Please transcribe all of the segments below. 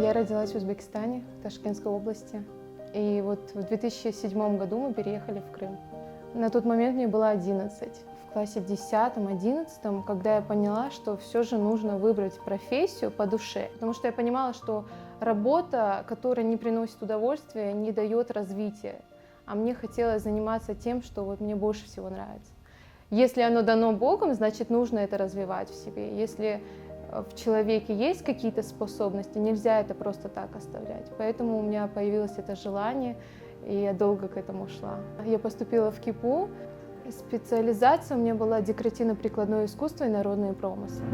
Я родилась в Узбекистане, в Ташкентской области. И вот в 2007 году мы переехали в Крым. На тот момент мне было 11. В классе 10-11, когда я поняла, что все же нужно выбрать профессию по душе. Потому что я понимала, что работа, которая не приносит удовольствия, не дает развития. А мне хотелось заниматься тем, что вот мне больше всего нравится. Если оно дано Богом, значит, нужно это развивать в себе. Если в человеке есть какие-то способности, нельзя это просто так оставлять. Поэтому у меня появилось это желание, и я долго к этому шла. Я поступила в КИПУ. Специализация у меня была декоративно-прикладное искусство и народные промыслы.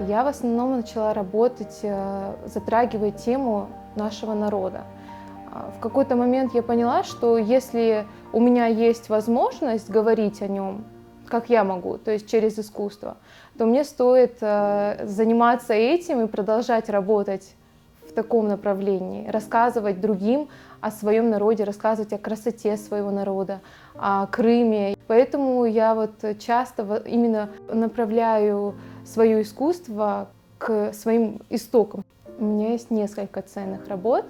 Я в основном начала работать, затрагивая тему нашего народа. В какой-то момент я поняла, что если у меня есть возможность говорить о нем, как я могу, то есть через искусство, то мне стоит заниматься этим и продолжать работать в таком направлении, рассказывать другим о своем народе, рассказывать о красоте своего народа, о Крыме. Поэтому я вот часто именно направляю свое искусство к своим истокам. У меня есть несколько ценных работ.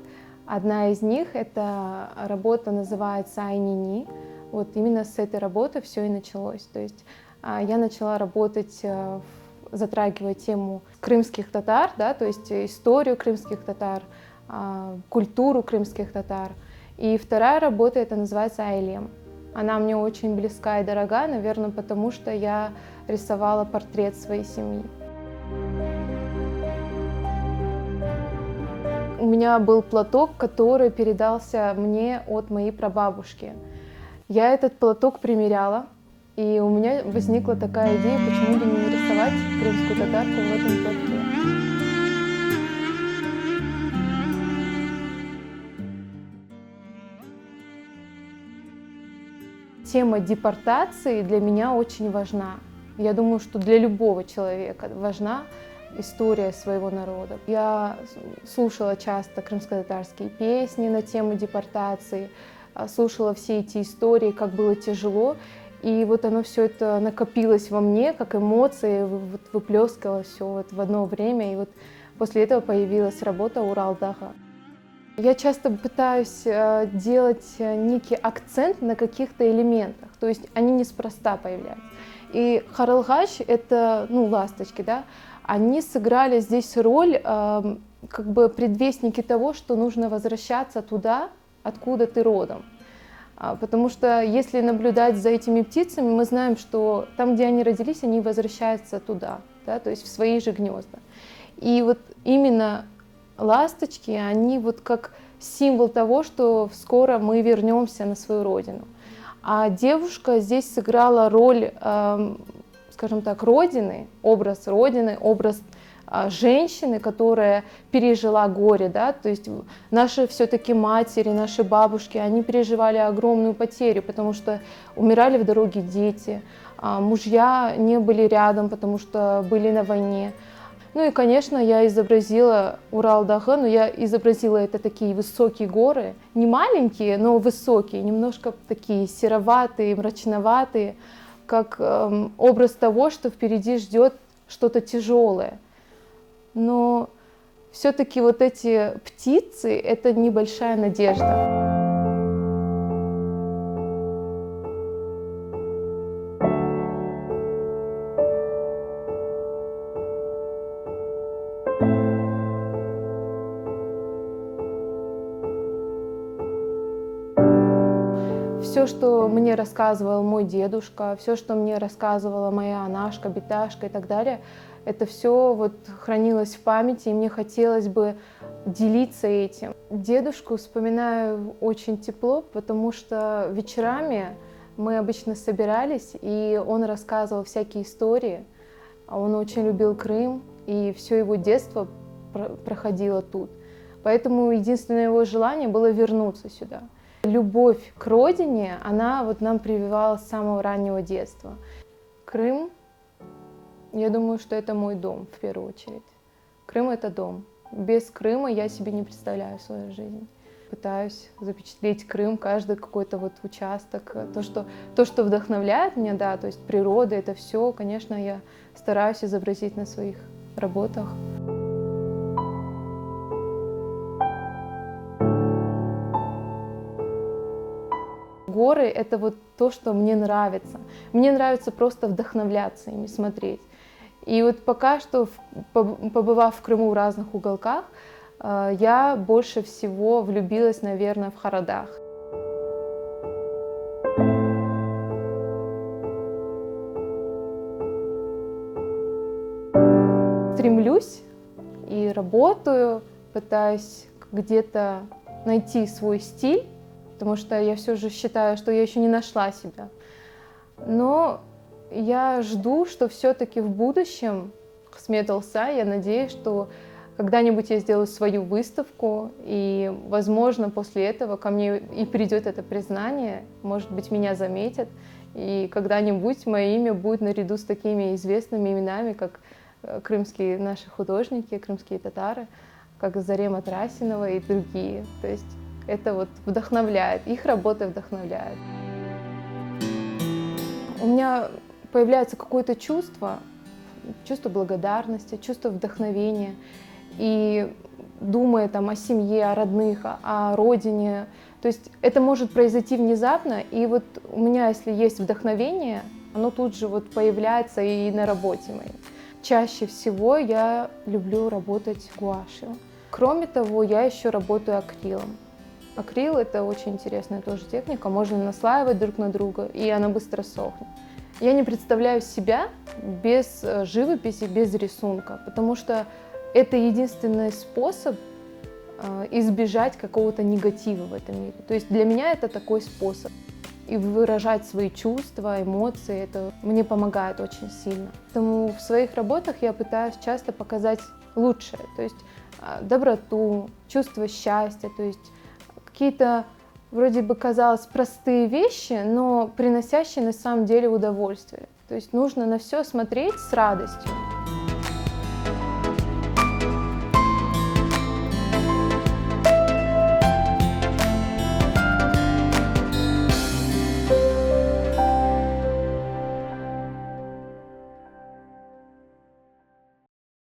Одна из них — это работа, называется «Айнини». Вот именно с этой работы все и началось. То есть я начала работать, затрагивая тему крымских татар, да, то есть историю крымских татар, культуру крымских татар. И вторая работа — это называется «Айлем». Она мне очень близка и дорога, наверное, потому что я рисовала портрет своей семьи. У меня был платок, который передался мне от моей прабабушки. Я этот платок примеряла, и у меня возникла такая идея, почему бы не нарисовать крымскую татарку в этом платке. Тема депортации для меня очень важна. Я думаю, что для любого человека важна история своего народа. Я слушала часто крымско-татарские песни на тему депортации, слушала все эти истории, как было тяжело, и вот оно все это накопилось во мне, как эмоции, вот выплескалось все вот в одно время, и вот после этого появилась работа «Урал-Дага». Я часто пытаюсь делать некий акцент на каких-то элементах, то есть они неспроста появляются. И Харалгач — это, ласточки, да, они сыграли здесь роль как бы предвестники того, что нужно возвращаться туда, откуда ты родом. Потому что если наблюдать за этими птицами, мы знаем, что там, где они родились, они возвращаются туда, да, то есть в свои же гнезда. И вот именно ласточки, они вот как символ того, что скоро мы вернемся на свою родину. А девушка здесь сыграла роль, скажем так, родины, образ женщины, которая пережила горе, да, то есть наши все-таки матери, наши бабушки, они переживали огромную потерю, потому что умирали в дороге дети, мужья не были рядом, потому что были на войне. Ну и, конечно, я изобразила Урал-Дага, но я изобразила это такие высокие горы, не маленькие, но высокие, немножко такие сероватые, мрачноватые, как образ того, что впереди ждет что-то тяжелое. Но все-таки вот эти птицы — это небольшая надежда. Все, что мне рассказывал мой дедушка, все, что мне рассказывала моя Анашка, Беташка и так далее, это все вот хранилось в памяти, и мне хотелось бы делиться этим. Дедушку вспоминаю очень тепло, потому что вечерами мы обычно собирались, и он рассказывал всякие истории. Он очень любил Крым, и все его детство проходило тут. Поэтому единственное его желание было вернуться сюда. Любовь к родине, она вот нам прививалась с самого раннего детства. Крым, я думаю, что это мой дом в первую очередь. Крым — это дом. Без Крыма я себе не представляю свою жизнь. пытаюсь запечатлеть Крым, каждый какой-то вот участок. То, что вдохновляет меня, да, то есть природа, это все, конечно, я стараюсь изобразить на своих работах. Горы — это вот то, что мне нравится. Мне нравится просто вдохновляться ими, смотреть. И вот пока что, побывав в Крыму в разных уголках, я больше всего влюбилась, наверное, в Харадах. Стремлюсь и работаю, пытаюсь где-то найти свой стиль, потому что я все же считаю, что я еще не нашла себя. Но я жду, что все-таки в будущем с Metal.Sa я надеюсь, что когда-нибудь я сделаю свою выставку, и, возможно, после этого ко мне и придет это признание, может быть, меня заметят, и когда-нибудь мое имя будет наряду с такими известными именами, как крымские наши художники, крымские татары, как Зарема Трасинова и другие. То есть это вот вдохновляет, их работа вдохновляет. У меня появляется какое-то чувство благодарности, чувство вдохновения. И думая там о семье, о родных, о родине, то есть это может произойти внезапно, и вот у меня, если есть вдохновение, оно тут же вот появляется и на работе моей. Чаще всего я люблю работать гуашью. Кроме того, я еще работаю акрилом. Акрил — это очень интересная тоже техника, можно наслаивать друг на друга, и она быстро сохнет. Я не представляю себя без живописи, без рисунка, потому что это единственный способ избежать какого-то негатива в этом мире. То есть для меня это такой способ. И выражать свои чувства, эмоции, это мне помогает очень сильно. Поэтому в своих работах я пытаюсь часто показать лучшее, то есть доброту, чувство счастья, то есть какие-то, вроде бы казалось, простые вещи, но приносящие на самом деле удовольствие. То есть нужно на все смотреть с радостью.